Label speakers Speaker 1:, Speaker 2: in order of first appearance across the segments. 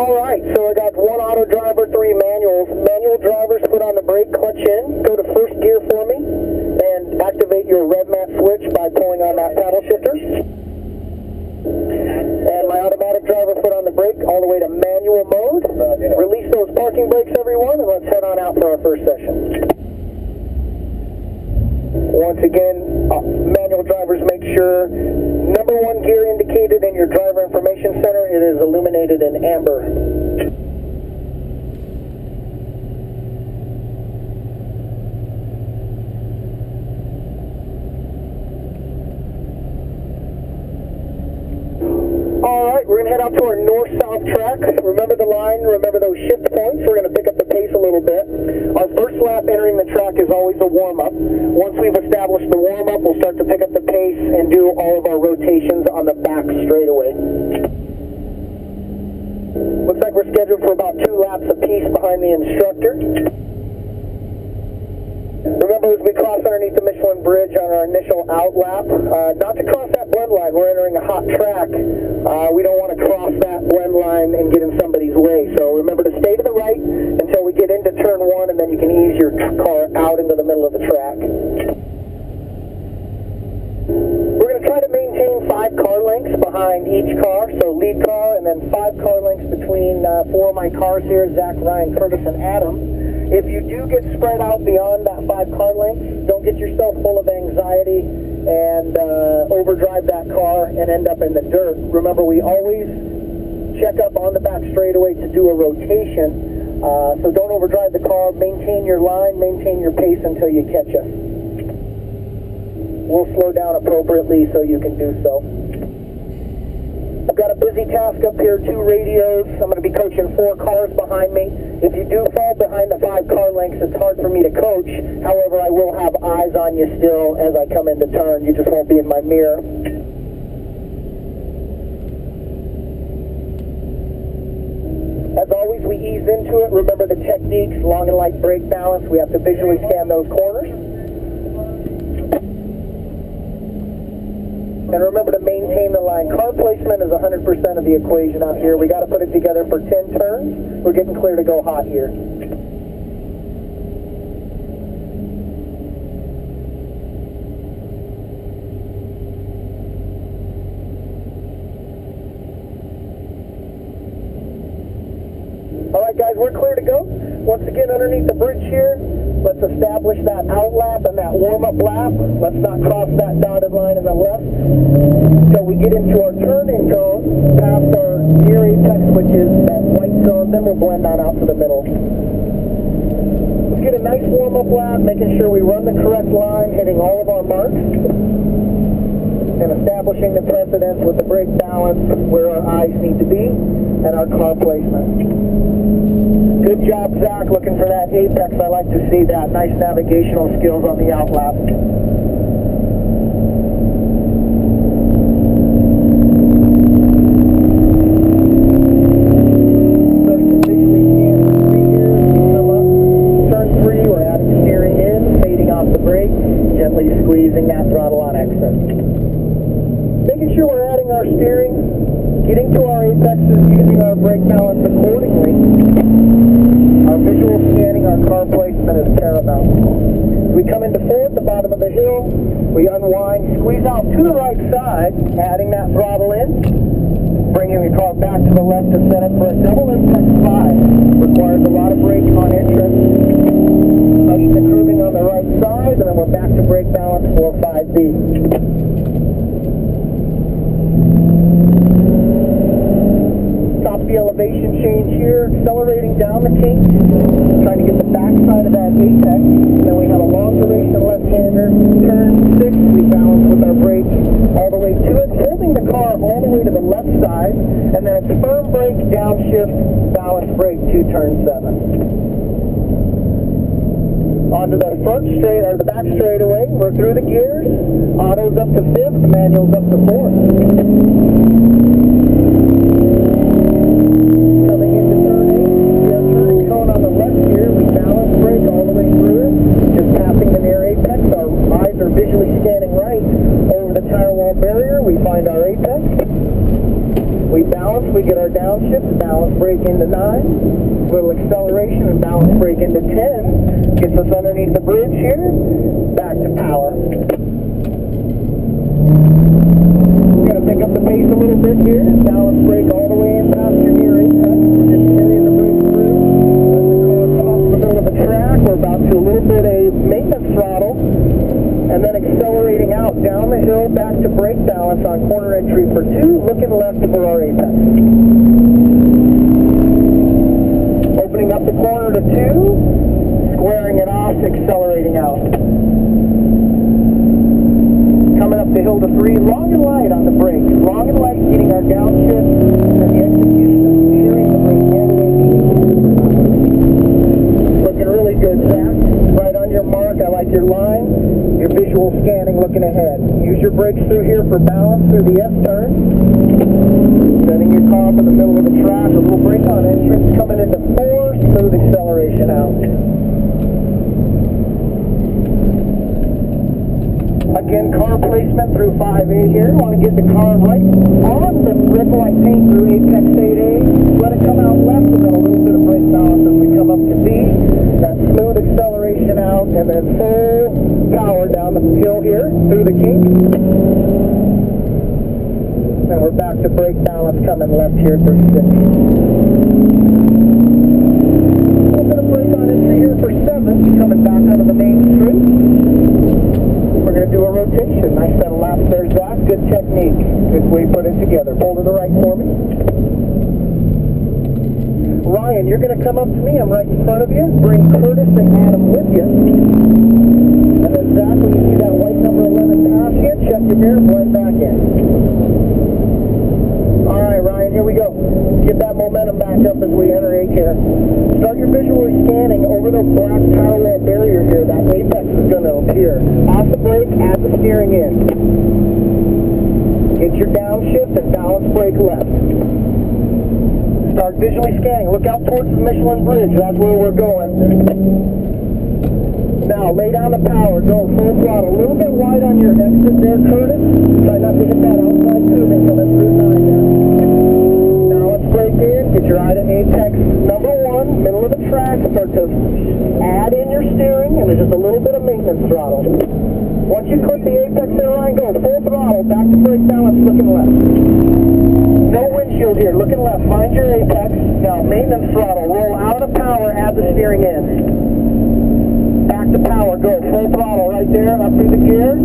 Speaker 1: Alright, so I got 1 auto driver, 3 manuals. Manual drivers, foot on the brake, clutch in, go to first gear for me, and activate your rev mat switch by pulling on that paddle shifter. And my automatic driver, foot on the brake, all the way to manual mode. Release those parking brakes, everyone, and let's head on out for our first session. Once again, manual drivers, make sure number 1 gear indicated in your driver information center, it is illuminated in amber. Alright, we're going to head out to our north-south track. Remember the line, remember those shift points. We're going to pick up the pace a little bit. Our first lap entering the track is always a warm-up. Once we've established the warm-up, we'll start to pick up the pace and do all of our rotations on the back straightaway. Looks like we're scheduled for about 2 laps apiece behind the instructor. Remember, as we cross underneath the Michelin bridge on our initial out lap, not to cross that blend line. We're entering a hot track. We don't want to cross that blend line and get in somebody's way. So remember to stay to the right until we get into turn 1, and then you can ease your car out into the middle of the track. We're going to try to maintain 5 car lengths behind each car, so lead car, and then 5 car lengths between 4 of my cars here, Zach, Ryan, Curtis, and Adam. If you do get spread out beyond that 5 car lengths, don't get yourself full of anxiety and overdrive that car and end up in the dirt. Remember, we always check up on the back straightaway to do a rotation, so don't overdrive the car. Maintain your line, maintain your pace until you catch us. We'll slow down appropriately so you can do so. I've got a busy task up here, 2 radios. I'm going to be coaching 4 cars behind me. If you do fall behind the 5 car lengths, it's hard for me to coach. However, I will have eyes on you still as I come into turn. You just won't be in my mirror. As always, we ease into it. Remember the techniques, long and light brake balance. We have to visually scan those corners. And remember to maintain the line. Car placement is 100% of the equation out here. We got to put it together for 10 turns. We're getting clear to go hot here. Alright guys, we're clear to go. Once again, underneath the bridge here, let's establish that out lap and that warm-up lap. Let's not cross that dotted line in the left until we get into our turning zone, past our near apex, which is that white zone, then we'll blend on out to the middle. Let's get a nice warm-up lap, making sure we run the correct line, hitting all of our marks, and establishing the precedence with the brake balance, where our eyes need to be, and our car placement. Good job, Zach, looking for that apex. I like to see that. Nice navigational skills on the out lap. Turn 3, we're adding steering in, fading off the brake, gently squeezing that throttle on exit. Making sure we're adding our steering, getting to our apexes, using our brake balance accordingly. Our visual scanning, our car placement is paramount. We come into 4 at the bottom of the hill, we unwind, squeeze out to the right side, adding that throttle in, bringing the car back to the left to set up for a double impact 5. Requires a lot of brake on entrance. Touch the curving on the right side, and then we're back to brake balance for 5B. The elevation change here, accelerating down the kink, trying to get the back side of that apex. Then we have a long duration left-hander, turn 6, we balance with our brake all the way to it, holding the car all the way to the left side, and then it's firm brake, downshift, balance brake to turn 7. Onto the front straight, or the back straightaway, we're through the gears, auto's up to 5th, manual's up to 4th. Visually scanning right over the tire wall barrier, we find our apex. We we balance, we get our downshift, balance brake into 9, little acceleration and balance brake into 10, gets us underneath the bridge here, back to power. We're going to pick up the pace a little bit here, balance brake all the way in past your near apex, we're just carrying the brake through, let the car come off the middle of the track, we're about to a little bit of maintenance throttle, and then accelerating out down the hill back to brake balance on corner entry for 2, looking left for our apex. Opening up the corner to 2, squaring it off, accelerating out. Coming up the hill to 3, long and light on the brakes, long and light getting our downshift and the execution of steering the brake all the way to. Looking really good, Zach. Right on your mark, I like your line. Your visual scanning looking ahead. Use your brakes through here for balance through the S-turn. Setting your car up in the middle of the track. A little brake on entrance. Coming into 4. Smooth acceleration out. Again, car placement through 5A here. Want to get the car right on the red and white paint through apex 8A. Let it come out left and then a little bit of brake balance as we come up to B. That smooth acceleration out and then full power down the hill here through the kink. And we're back to brake balance coming left here through 6. A little bit of brake on entry here for 7, coming back out of the main street. We're going to do a rotation. Nice set of laps there, Zach. Good technique. Good way to put it together. Pull to the right for me. Ryan, you're going to come up to me. I'm right in front of you. Bring Curtis and Adam with you. And then Zach, when you see that white number 11 pass you, check your mirror, blend back in. All right, Ryan, here we go. Get that momentum back up as we enter A here. Start your visual scanning over the black parallel barrier here. That apex is going to appear. Off the brake, add the steering in. Get your downshift and balance brake left. Start visually scanning. Look out towards the Michelin bridge. That's where we're going. Now, lay down the power. Go full throttle. A little bit wide on your exit there, Curtis. Try not to hit that outside tubing coming through 9 now. Now let's brake in. Get your eye to apex number 1, middle of the track. Start to add in your steering, and there's just a little bit of maintenance throttle. Once you click the apex there, Ryan, go full throttle. Back to brake balance, looking left. No windshield here, looking left. Find your apex. Now, maintenance throttle. Roll out of the power, add the steering in. Back to power, go. Full throttle right there, up through the gear.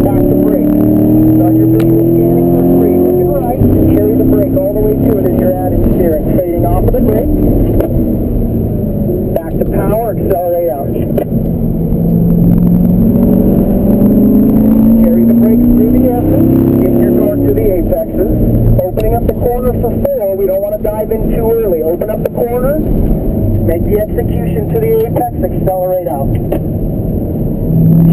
Speaker 1: Back to brake. Start your visual scanning for 3. Looking right, and carry the brake all the way to it as you're adding steering. Fading off of the brake. Back to power, accelerate out. Carry the brakes through the S's. Get your car to the apexes. Opening up the corner for 4, we don't want to dive in too early. Open up the corner, make the execution to the apex, accelerate out.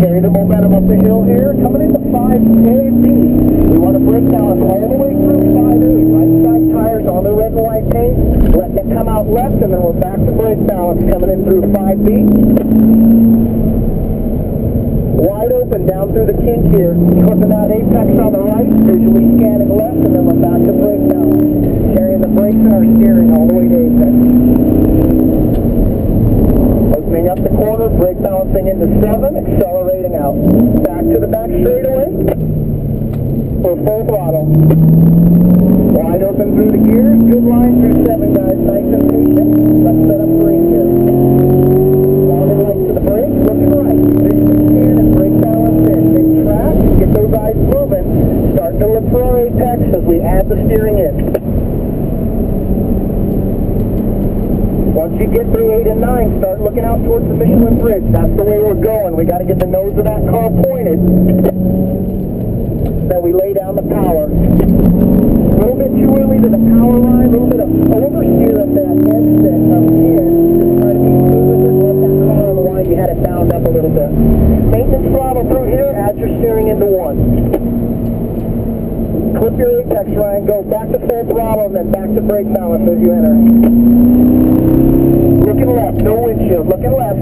Speaker 1: Carry the momentum up the hill here, coming into 5A and B. We want to brake balance all the way through 5A. Right side tires on the red and white paint, letting it come out left, and then we're back to brake balance coming in through 5B. Wide open down through the kink here, clipping that apex on the right, visually scanning left, and then we're back to brake balance. Carrying the brakes and our steering all the way to apex. Opening up the corner, brake balancing into 7, accelerating out. Back to the back straightaway. For full throttle. Wide open through the gears, good line through 7, guys. Nice and patient. Let's set up green here. Long and right to the brakes, looking right. Visually scan and brake balance in. Big track, get those eyes moving. Start to look for our apex as we add the steering in. Once you get through 8 and 9, start looking out towards the Michelin bridge. That's the way we're going. We got to get the nose of that car pointed. Then we lay down the power. A little bit too early to the power line, a little bit of oversteer of that headset up here. Just try to be smooth with it, let that car on the line, you had it bound up a little bit. Maintenance throttle through here, add your steering into 1. Clip your apex, Ryan, go back to full throttle and then back to brake balance as you enter. looking left, no windshield, looking left.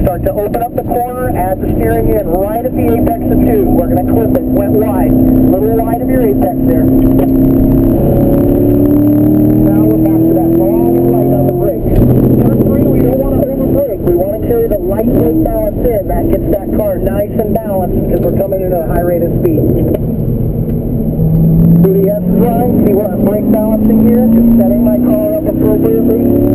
Speaker 1: Start to open up the corner, add the steering in right at the apex of 2. We're going to clip it, went wide, a little wide of your apex there. Now we're back to that long light on the brake. Turn 3, we don't want to over brake. We want to carry the light brake balance in. That gets that car nice and balanced because we're coming in at a high rate of speed. Through the S line, see where I'm brake balancing here, just setting my car up appropriately.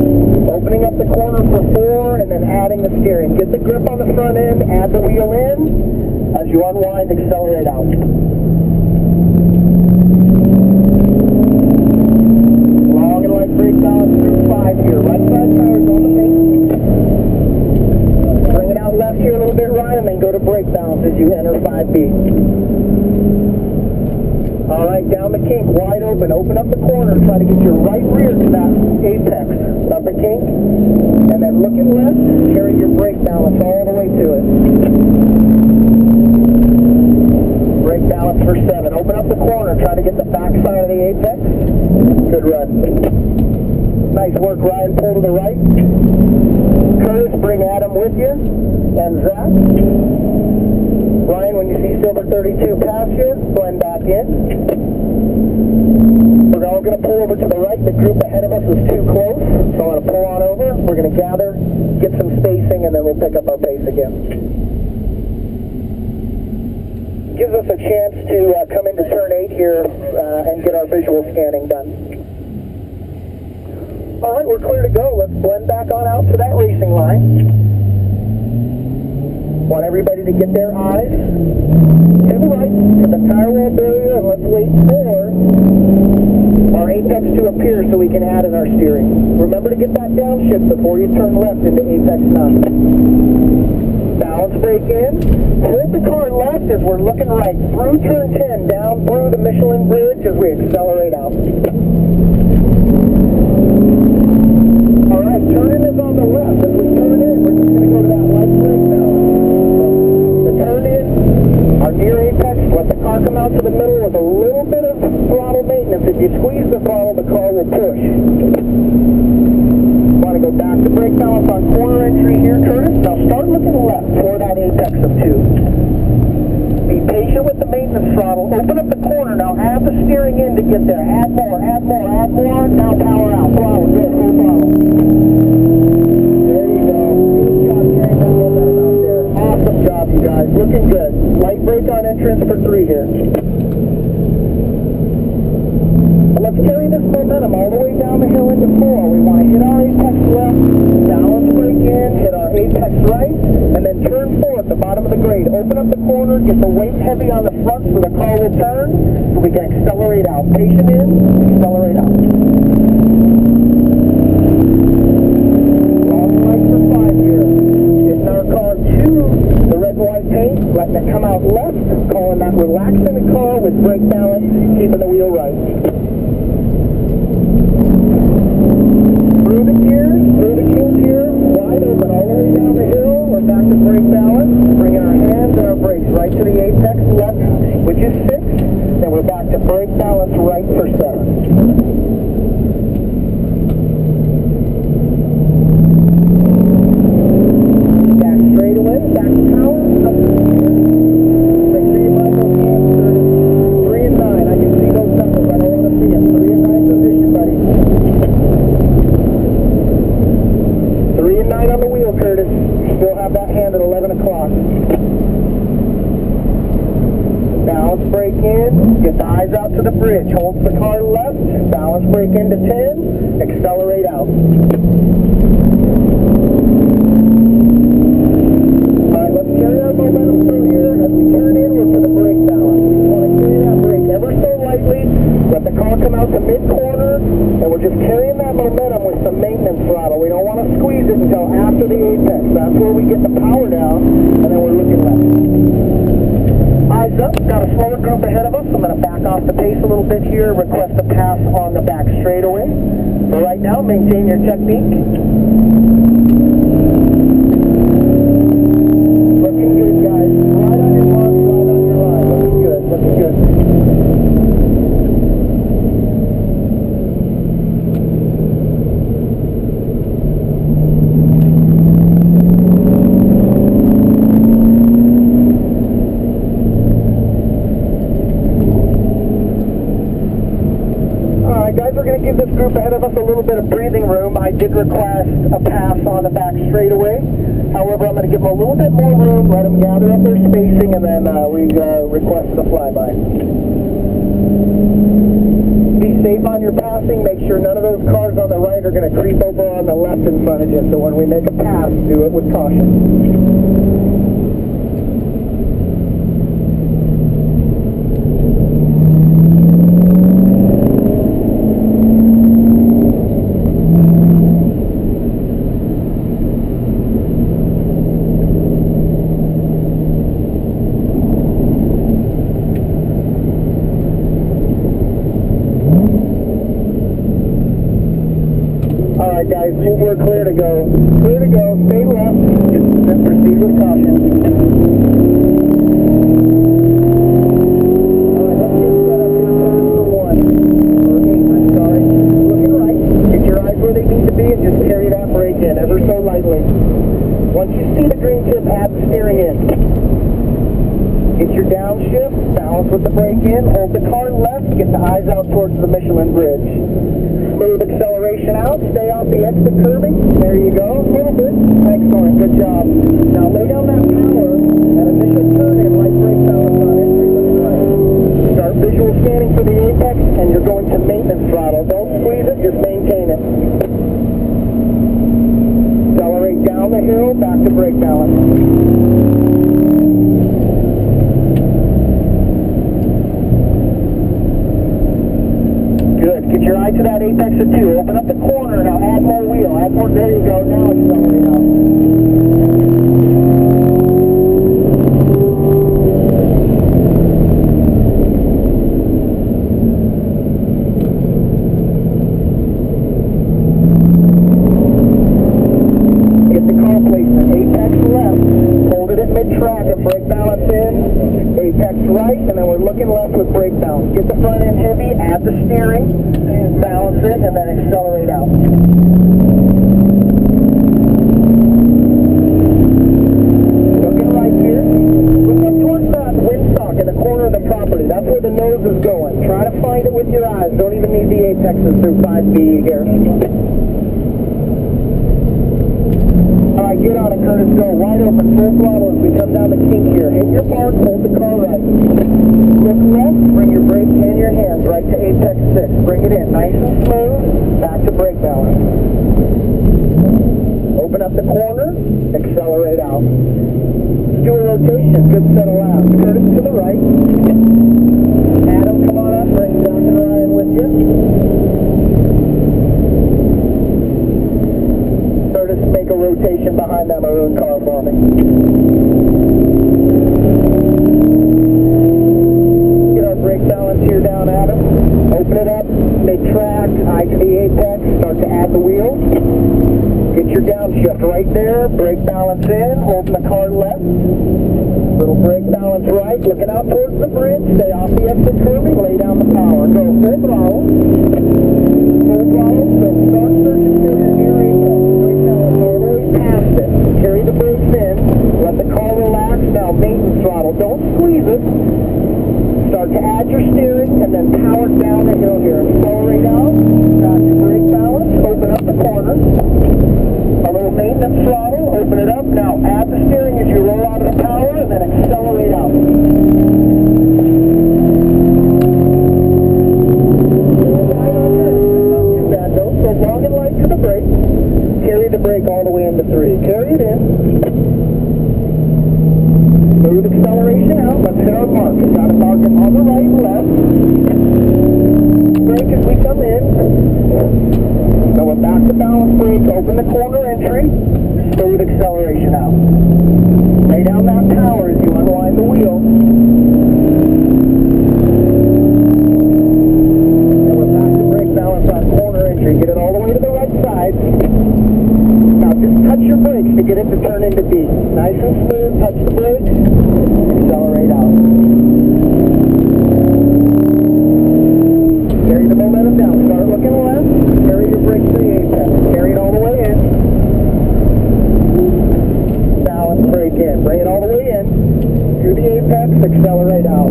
Speaker 1: Opening up the corner for 4 and then adding the steering. Get the grip on the front end, add the wheel in. As you unwind, accelerate out. Long and light brake balance through 5 here. Right side tires on the paint. Bring it out left here a little bit, Ryan, and then go to brake balance as you enter 5B. All right, down the kink, wide open. Open up the corner. Try to get your right rear to that apex. Up the kink, and then looking left, carry your brake balance all the way to it. Brake balance for 7. Open up the corner. Try to get the back side of the apex. Good run. Nice work, Ryan. Pull to the right. Curtis, bring Adam with you. And Zach. Ryan, when you see Silver 32 pass you, blend back in. We're all going to pull over to the right. The group ahead of us is too close, so I'm going to pull on over. We're going to gather, get some spacing, and then we'll pick up our pace again. Gives us a chance to come into turn 8 here and get our visual scanning done. All right, we're clear to go. Let's blend back on out to that racing line. Want everybody to get their eyes to the right, to the tire wall barrier, and let's wait for our apex to appear so we can add in our steering. Remember to get that downshift before you turn left into apex 9. Balance brake in. Hold the car left as we're looking right through turn 10, down through the Michelin bridge as we accelerate out. All right, turn in is on the left. As we turn in, we're just going to go to that light brake balance. Turn in, our near apex, let the car come out to the middle with a little bit of throttle maintenance. If you squeeze the throttle, the car will push. Want to go back to brake balance on corner entry here, Curtis. Now start looking left for that apex of 2. Be patient with the maintenance throttle. Open up the corner. Now add the steering in to get there. Add more, add more, add more. Now power out. Throttle, good, full throttle. There you go. Good job carrying that momentum out there. Awesome job, you guys. Looking good. Light brake on entrance for 3 here. And let's carry this momentum all the way down the hill into 4. We want to hit our apex left, balance brake in, hit our apex right, and then turn 4 at the bottom of the grade. Open up the corner, get the weight heavy on the front so the car will turn, so we can accelerate out. Patient in, accelerate out. Letting it come out left, calling that relaxing the car with brake balance, keeping the wheel right. Through the gears, through the kink here, wide open all the way down the hill. We're back to brake balance, bringing our hands and our brakes right to the apex left, which is 6. Then we're back to brake balance right for 7. Balance brake in, get the eyes out to the bridge, hold the car left, balance brake into 10, accelerate out. Alright, let's carry our momentum through here. As we turn in, we're to the brake balance. We want to carry that brake ever so lightly, let the car come out to mid-corner, and we're just carrying that momentum with some maintenance throttle. We don't want to squeeze it until after the apex. That's where we get the power down, and then we're looking left. Eyes up, got a slower group ahead of us. I'm going to back off the pace a little bit here, request a pass on the back straightaway. For right now, maintain your technique. Looking good, guys. Right on your mark, right on your line. Looking good, looking good. of breathing room, I did request a pass on the back straightaway. However, I'm going to give them a little bit more room, let them gather up their spacing, and then we requested a flyby. Be safe on your passing. Make sure none of those cars on the right are going to creep over on the left in front of you. So when we make a pass, do it with caution. Alright guys, we're clear to go. Clear to go, stay left, and proceed with caution. Alright, let's get set up here for 1. Or 8, I'm sorry. Looking right, get your eyes where they need to be and just carry that brake in, ever so lightly. Once you see the green tip, add the steering in. Get your downshift, balance with the brake in, hold the car left, get the eyes out towards the Michelin bridge. Smooth acceleration out, stay off the exit curbing. There you go, a little bit. Excellent, good job. Now lay down that power, that initial turn in, light brake balance on entry, looking right. Start visual scanning for the apex, and you're going to maintenance throttle. Don't squeeze it, just maintain it. Accelerate down the hill, back to brake balance. Get your eye to that apex of 2. Open up the corner. Now add more wheel. Add more. There you go. Now accelerate out. Get the car placement. Apex left. Hold it at mid-track and brake balance in. Apex right, and then we're looking left with brake balance. Get the front end heavy. Add the steering. Balance it, and then accelerate out. Looking right here. Look up towards that windsock in the corner of the property. That's where the nose is going. Try to find it with your eyes. Don't even need the apexes through 5B here. Alright, get on it, Curtis. Go wide open, full throttle as we come down the kink here. Hit your park, hold the car right. Look left, bring your brake in your hands right to apex 6. Bring it in, nice and smooth, back to brake balance. Open up the corner, accelerate out. Let's do a rotation, good set of laps. Curtis to the right. Adam, come on up, bring Doc and Ryan with you. Curtis, make a rotation behind that maroon car for me. Brake balance here down, Adam. Open it up, mid-track, eye to the apex, start to add the wheel. Get your downshift right there, brake balance in, holding the car left. Little brake balance right, looking out towards the bridge, stay off the exit curbing, lay down the power. Go full throttle. Full throttle, so start searching for your near apex. Brake balance all the way past it. Carry the brakes in, let the car relax, now maintenance throttle. Don't squeeze it. Start to add your steering and then power down the hill here. Accelerate out, back to brake balance, open up the corner. A little maintenance throttle, open it up. Now add the steering as you roll out of the power and then accelerate out. Not too bad though, so long and light to the brake. Carry the brake all the way into 3. Carry it in. Smooth acceleration out. Let's hit our mark. We've got to mark it on the right and left. Brake as we come in. Now we're back to balance brake. Open the corner entry. Smooth acceleration out. Lay down that power as you unwind the wheel. And we're back to brake balance on corner entry. Get it all the way to the right side. Now just touch your brakes to get it to turn into B. Nice and smooth. Touch the brakes. Accelerate out. Carry the momentum down. Start looking left. Carry your brakes to the apex. Carry it all the way in. Balance brake in. Bring it all the way in. To the apex. Accelerate out.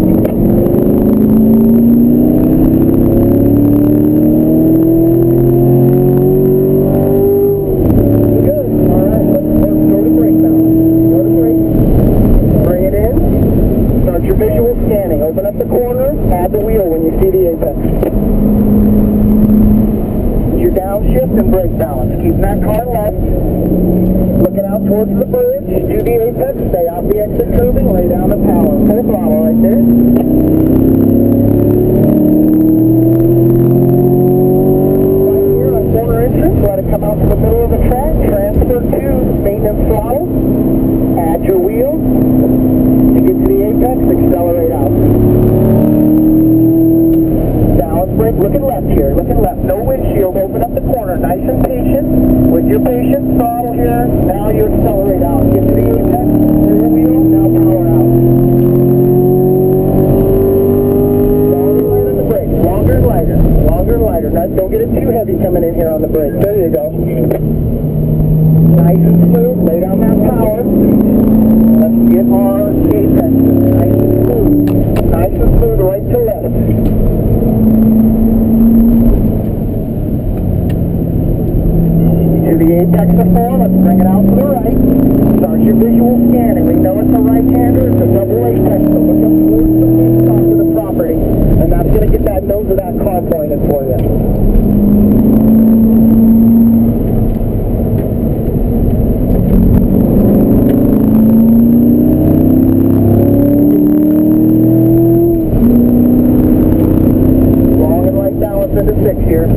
Speaker 1: your visual scanning. Open up the corner, add the wheel when you see the apex. Your downshift and brake balance. Keep that car left. Looking out towards the bridge. Do the apex. Stay off the exit tubing. Lay down the power. Full throttle right there. Right here on corner entrance. Let it come out to the middle of the track. Transfer to maintenance throttle. Add your wheel. To get to the apex, accelerate out. Balance brake. Looking left here. Looking left. No windshield. Open up the corner. Nice and patient. With your patience, throttle here. Now you accelerate out. Get to the apex. Rear wheel. Now power out. Longer and lighter on the brake. Longer and lighter. Longer and lighter. Now, don't get it too heavy coming in here on the brake. There you go. Nice and smooth. Lay down that power. Let's get our apex. Nice and smooth. Nice and smooth. Right to left. The apex before, let's bring it out to the right. Start your visual scanning. We know it's a right-hander, it's a double apex, so look up towards the face onto the property. And that's going to get that nose of that car pointed for you. Long and light balance into 6 here.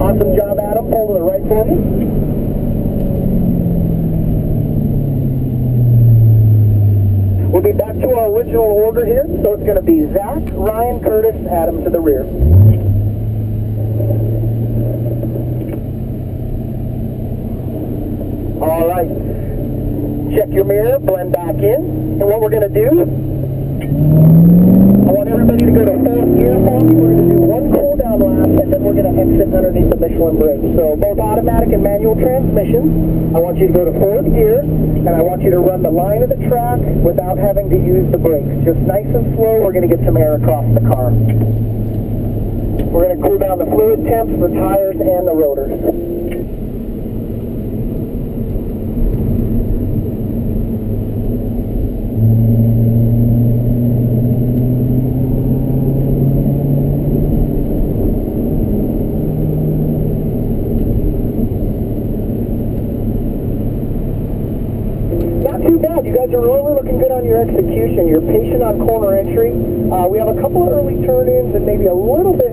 Speaker 1: Awesome job, Adam. Pull to the right for me. We'll be back to our original order here. So it's going to be Zach, Ryan, Curtis, Adam to the rear. All right. Check your mirror, blend back in. And what we're going to do, I want everybody to go to 4th gear for me. We're going to do one cool down lap, and then we're going to exit underneath the Michelin brake. So both automatic and manual transmission, I want you to go to 4th gear, and I want you to run the line of the track without having to use the brakes. Just nice and slow. We're going to get some air across the car. We're going to cool down the fluid temps, the tires, and the rotors. You guys are really looking good on your execution. You're patient on corner entry. We have a couple of early turn-ins and maybe a little bit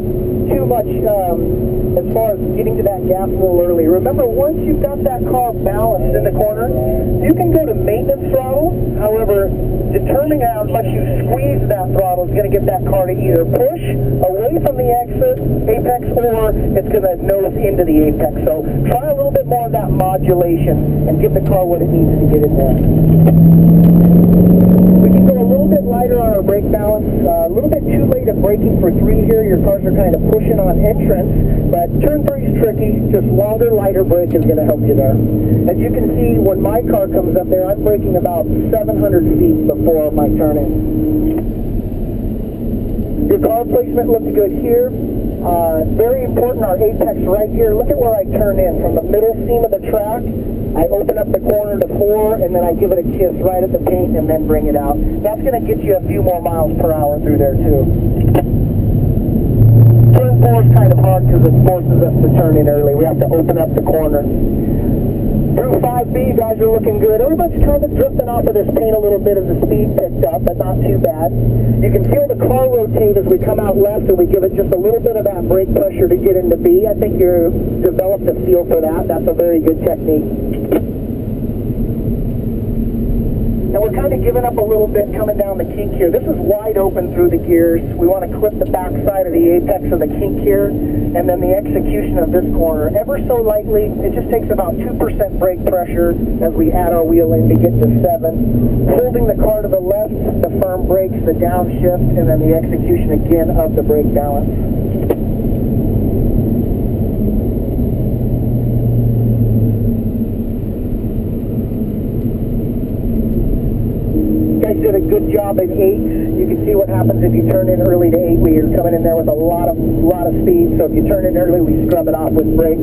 Speaker 1: too much as far as getting to that gas a little early. Remember, once you've got that car balanced in the corner, you can go to maintenance throttle. However, determining how much you squeeze that throttle is going to get that car to either push away from the exit apex or it's going to nose into the apex. So try a little bit more of that modulation and give the car what it needs to get in there. We can go a little bit lighter on our brake balance. A little bit too late at braking for 3 here. Your cars are kind of pushing on entrance, but turn 3 is tricky. Just longer, lighter brake is going to help you there. As you can see, when my car comes up there, I'm braking about 700 feet before my turn in. Your car placement looks good here. Very important, our apex right here. Look at where I turn in from the middle seam of the track. I open up the corner to 4, and then I give it a kiss right at the paint and then bring it out. That's going to get you a few more miles per hour through there, too. Turn 4 is kind of hard because it forces us to turn in early. We have to open up the corner. Through 5B, you guys are looking good. Everybody's kind of drifting off of this paint a little bit as the speed picked up, but not too bad. You can feel the car rotate as we come out left, and we give it just a little bit of that brake pressure to get into B. I think you've developed a feel for that. That's a very good technique. And we're kind of giving up a little bit coming down the kink here. This is wide open through the gears. We want to clip the back side of the apex of the kink here, and then the execution of this corner ever so lightly. It just takes about 2% brake pressure as we add our wheel in to get to 7. Holding the car to the left, the firm brakes, the downshift, and then the execution again of the brake balance. Did a good job in 8. You you can see what happens if you turn in early to 8. You're coming in there with a lot of speed, so if you turn in early, we scrub it off with brakes.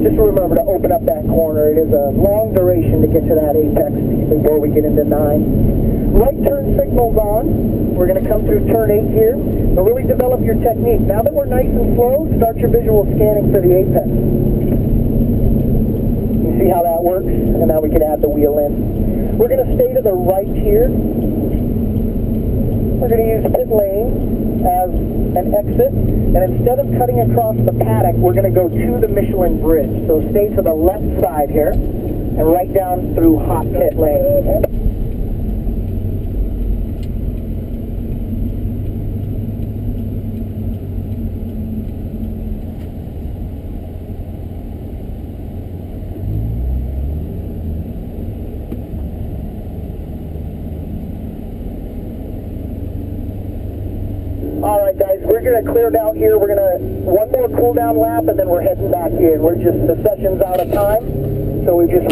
Speaker 1: Just remember to open up that corner. It is a long duration to get to that apex before we get into 9. Right turn signal's on. We're going to come through turn 8 here. And really develop your technique. Now that we're nice and slow, start your visual scanning for the apex. You see how that works? And now we can add the wheel in. We're going to stay to the right here. We're going to use pit lane as an exit, and instead of cutting across the paddock, we're going to go to the Michelin bridge. So stay to the left side here, and right down through hot pit lane. Alright guys, we're going to clear down here. We're going to, one more cool down lap and then we're heading back in. The session's out of time, so we just